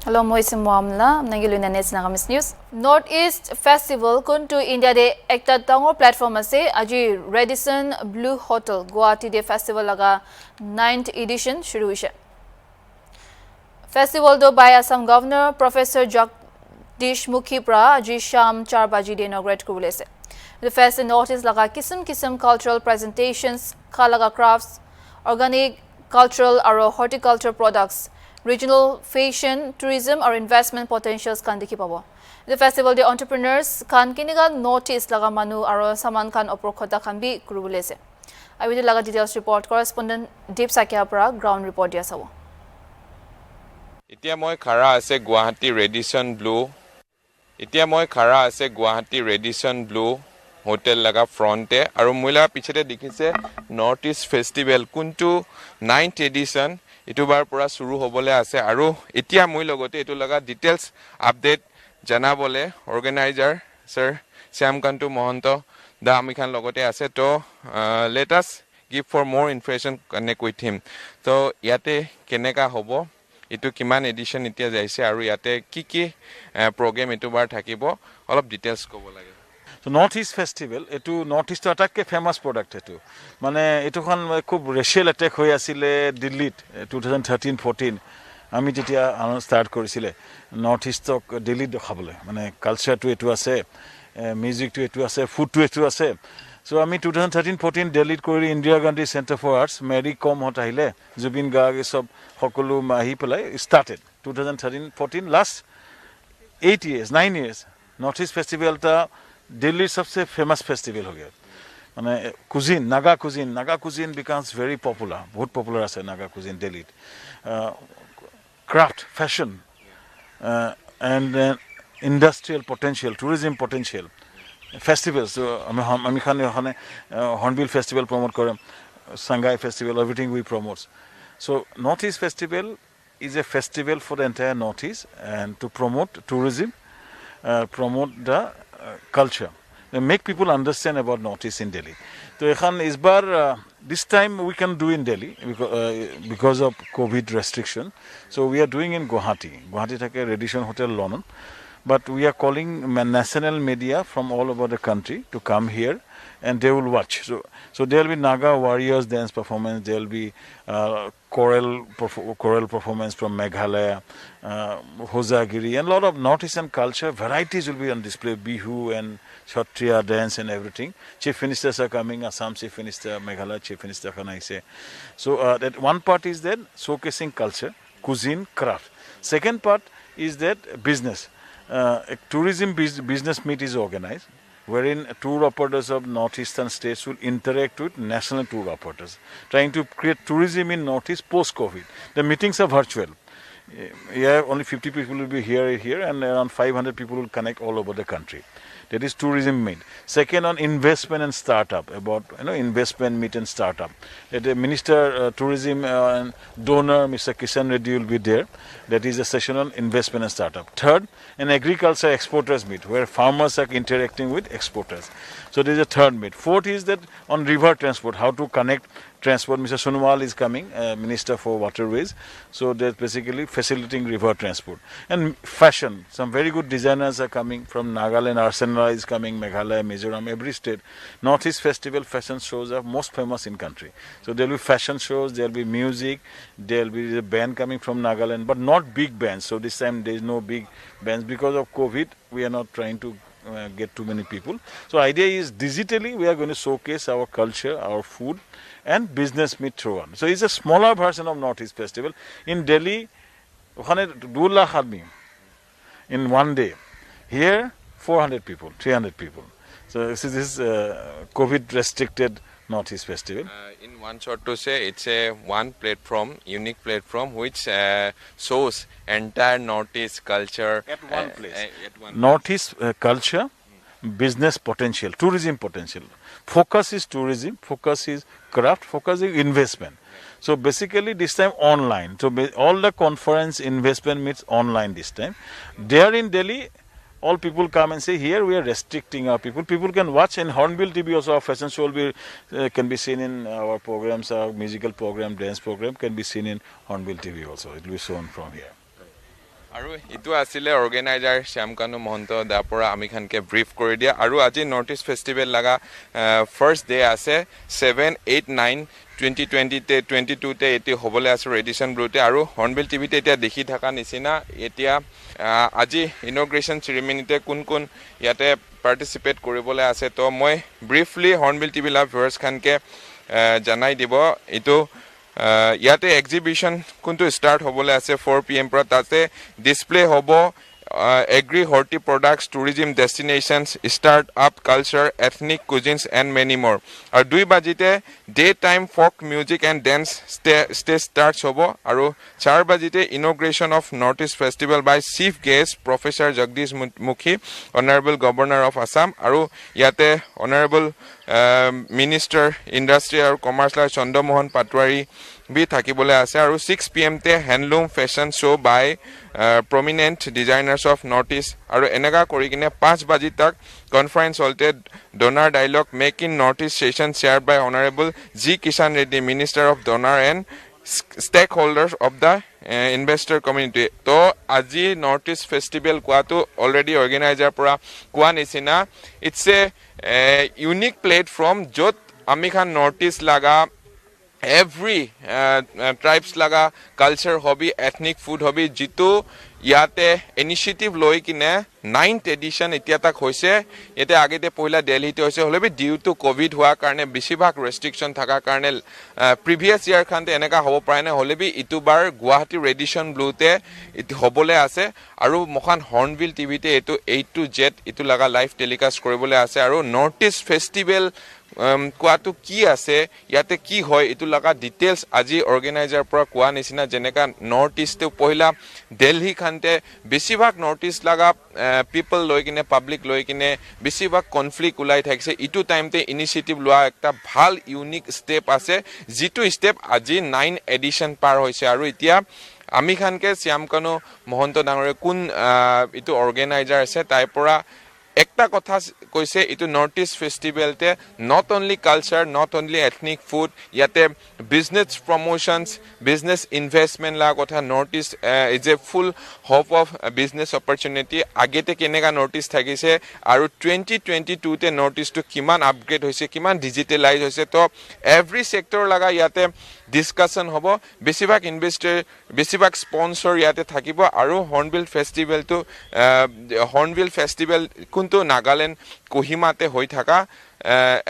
Hello, Moisim Muamla. Nagiluna Nets Nagamis News. Northeast Festival kuntu India de ekta tango platform ase aji Radisson Blue Hotel Guwahati de festival laga 9th edition shuru hoise. Festival do by Assam Governor Professor Jagdish Mukhi pra aji sham 4 baji de inaugurate kuribole ase. The fest in Northeast laga kism cultural presentations, kalaga crafts, organic cultural aro horticulture products, regional fashion, tourism or investment potentials kan dikhi pabo. The festival the entrepreneurs kan kiniga notice laga manu aro saman kan oprokhota kan bi kuribole ase. I will laga details report correspondent Deep Sakya pra ground report dia sabo. এতিয়া মই খাৰা আছে Guwahati Radisson Blu hotel লগা ফ্ৰন্টে আৰু মইলা পিছতে দেখিছে north East festival কোনটো 9th edition ইটোবাৰ পৰা শুৰু হ'বলে আছে আৰু এতিয়া মই লগতে এটো লগা ডিটেইলছ আপডেট জানাবলে অৰ্গানাইজাৰ স্যাৰ শ্যামকান্তু মহন্ত দা আমিখান লগতে আছে তো let us give for more information connect with him তো ইয়াতে কেনেকা হ'ব ইটো কিমান এডিশন ইতিয়া যাইছে আৰু ইয়াতে কি প্ৰগ্ৰাম ইটোবাৰ থাকিব অলপ ডিটেইলছ ক'ব লাগে So Northeast Festival, etu Northeast attack famous product etu. Mane etu khan khub racial attack hoy asile Delhi 2013-14. Ami titia start korisile Northeast tok Delhi dekhabole. Mane culture tu etu ase, music tu etu ase, food tu etu ase. So ami 2013-14 Delhi kori Indira Gandhi Center for Arts, Mary Com hot ahile, Zubin Garg sob hokolu mahi pelai started 2013-14 last 8 years, 9 years. Northeast Festival ta Delhi सबसे famous festival हो गया माने Naga cuisine becomes very popular बहुत popular আছে Naga cuisine Delhi craft fashion and industrial potential tourism potential festivals আমি খানে Hornbill festival promote করে Sangai festival everything we promote so Northeast festival is a festival for the entire Northeast and to promote tourism promote the culture they make people understand about Northeast in Delhi so ekhan isbar this time we can do in Delhi because of COVID restriction so we are doing in Guwahati thake Radisson Hotel London but we are calling national media from all over the country to come here and they will watch so there will be Naga warriors dance performance there will be choral performance from Meghalaya Hosagiri and a lot of Northeastern culture varieties will be on display Bihu and Kshatriya dance and everything chief ministers are coming Assam chief minister Meghalaya chief minister kanaise so that one part is that showcasing culture cuisine craft second part is that business a tourism business meet is organized wherein tour operators of northeastern states will interact with national tour operators, trying to create tourism in Northeast post-COVID. The meetings are virtual. Yeah, only 50 people will be here, and around 500 people will connect all over the country. That is tourism meet. Second, on investment and startup, about investment meet and startup. The Minister Tourism and donor, Mr. Kishan Reddy will be there. That is a session on investment and startup. Third, an agriculture exporters meet where farmers are interacting with exporters. So there is a third meet. Fourth is that on river transport, how to connect transport. Mr. Sonowal is coming, Minister for Waterways. So that's basically facilitating river transport. And fashion, some very good designers are coming from Nagaland, Arsenal is coming, Meghalaya, Mizoram, every state. Northeast Festival fashion shows are most famous in country. So there will be fashion shows, there will be music, there will be a band coming from Nagaland, but not big bands. So this time there is no big bands. Because of COVID, we are not trying to get too many people. So idea is digitally we are going to showcase our culture, our food and business meet through one. So it's a smaller version of Northeast Festival. In Delhi, 2 lakh admi in one day. Here, 400 people, 300 people. So this is COVID restricted Northeast Festival. In one shot to say it's a one platform, unique platform which shows entire Northeast culture at one place. Northeast culture, business potential, tourism potential. Focus is tourism, focus is craft, focus is investment. So basically this time online. So all the conference investment meets online this time. There in Delhi, all people come and say here we are restricting our people. People can watch in Hornbill TV also. Our fashion show will be can be seen in our programs. Our musical program, dance program can be seen in Hornbill TV also. It will be shown from here. আৰু ইটো আছিলে organiser Shyamkanu Mahanta দাৰ পৰা আমি খানকে brief কৰি দিয়া আৰু আজি নৰ্থ ইষ্ট ফেষ্টিভেল লগা ফাৰ্ষ্ট ডে আছে 7, 8, 9 2020 22 এটি হ'বলৈ আছে এডিশ্যন ব্লুতে আৰু হৰ্ণবিল টিভিতে এতিয়া দেখি থকা নিচিনা এতিয়া আজি ইনগ্ৰেশ্যন চেৰিমনিতে কোন কোন ইয়াতে পাৰ্টিচিপেট কৰিবলৈ আছে তো মই ব্ৰিফলি হৰ্ণবিল টিভি লাভ ভিউৱাৰ্ছ খানকে জনাই দিব ইটো ইয়াতে এক্সিবিশ্যন কোনটো ষ্টাৰ্ট হ'বলৈ আছে 4 PM পৰা তাতে ডিসপ্লে হ'ব agri horti products tourism destinations start up culture ethnic cuisines and many more আৰু 2 বাজিতে day time folk music and dance stage starts হ'ব আৰু 4 বাজিতে inauguration of North East Festival by chief guest professor Jagdish Mukhi honourable governor of Assam আৰু ইয়াতে honourable minister industry আৰু commerce Chandramohan Patowary বি থাকিবলৈ আছে আৰু 6 PM তে handloom fashion show' by prominent designers of North East আৰু এনেকা কৰি কিনে 5 বাজি তাক কনফাৰেন্স হলতে DoNER dialogue make in North East session chair by honourable G Kishan Reddy minister of DoNER and stakeholders of the investor community তো আজি North East Festival কোৱাটো অলৰেডি অৰ্গেনাইজাৰ পৰা কোৱা নিচিনা ইটছ এ ইউনিক প্লেটফৰ্ম য'ত আমি খান নৰ্থ ইষ্ট লগা every tribes laga culture hobby ethnic food hobby jitu yate initiative loi kine 9th edition etia tak hoise ete agete pohila delhi te hoise holebi due to covid hua karone besibhag restriction thaka karone previous year khante eneka hobo pare na holebi itubar guwahati edition blue te hobole ase aru mokhan hornbill tv te etu A to Z itu laga live telecast koribole ase aru north east festival কোৱাটো কি আছে ইয়াতে কি হয় ইটো লগা details আজি organiser পৰা কোৱা নিচিনা যেনেকা নৰ্থ ইষ্টে পহিলা দিল্লী খানতে বেছিভাগ নৰ্থ ইষ্ট লগা পিপল লৈ কিনে পাব্লিক লৈ কিনে বেছিভাগ কনফ্লিক্ট ওলাই থাকিছে ইটো টাইমতে ইনিচিয়েটিভ লোৱা একটা ভাল ইউনিক ষ্টেপ আছে যিটো ষ্টেপ আজি 9 এডিশ্যন পাৰ হৈছে আৰু এতিয়া আমি খানকে শ্যামকানু মহন্ত ডাঙৰে কোন ইটো অৰ্গেনাইজাৰ আছে তাইৰ পৰা একটা কথা কৈছে ইটো নৰ্থ ইষ্ট ফেষ্টিভেল তে not only culture not only ethnic food ইয়াতে বিজনেছ প্ৰমোশনছ বিজনেছ ইনভেষ্টমেণ্ট লা কথা North East is a full hope of business opportunity আগেতে কেনেকা নৰ্থ ইষ্ট থাকিছে আৰু 2022 তে নৰ্থ ইষ্টটো কিমান আপগ্ৰেড হৈছে কিমান ডিজিটেলাইজ হৈছে তো এভৰি সেক্টৰ লগা ইয়াতে ডিসকাশন হ'ব বেছিভাগ ইনভেষ্টৰ বেছিভাগ স্পন্সৰ ইয়াতে থাকিব আৰু হৰ্ণবিল ফেষ্টিভেল কোনটো নাগালেণ্ড কোহিমাতে হৈ থকা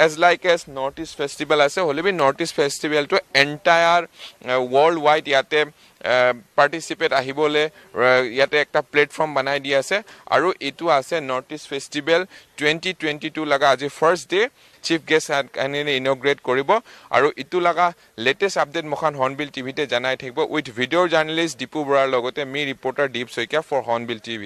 as like as North East Festival ase holebi North East Festival to entire worldwide yate participate ahibole yate ekta platform banai di ase aru etu ase North East Festival 2022 laga aji first day chief guest anene inaugurate koribo aru itu laga latest update mokhan Hornbill TV te janai thakbo with video journalist Dipu Borar logote me reporter Deep Soikia for Hornbill TV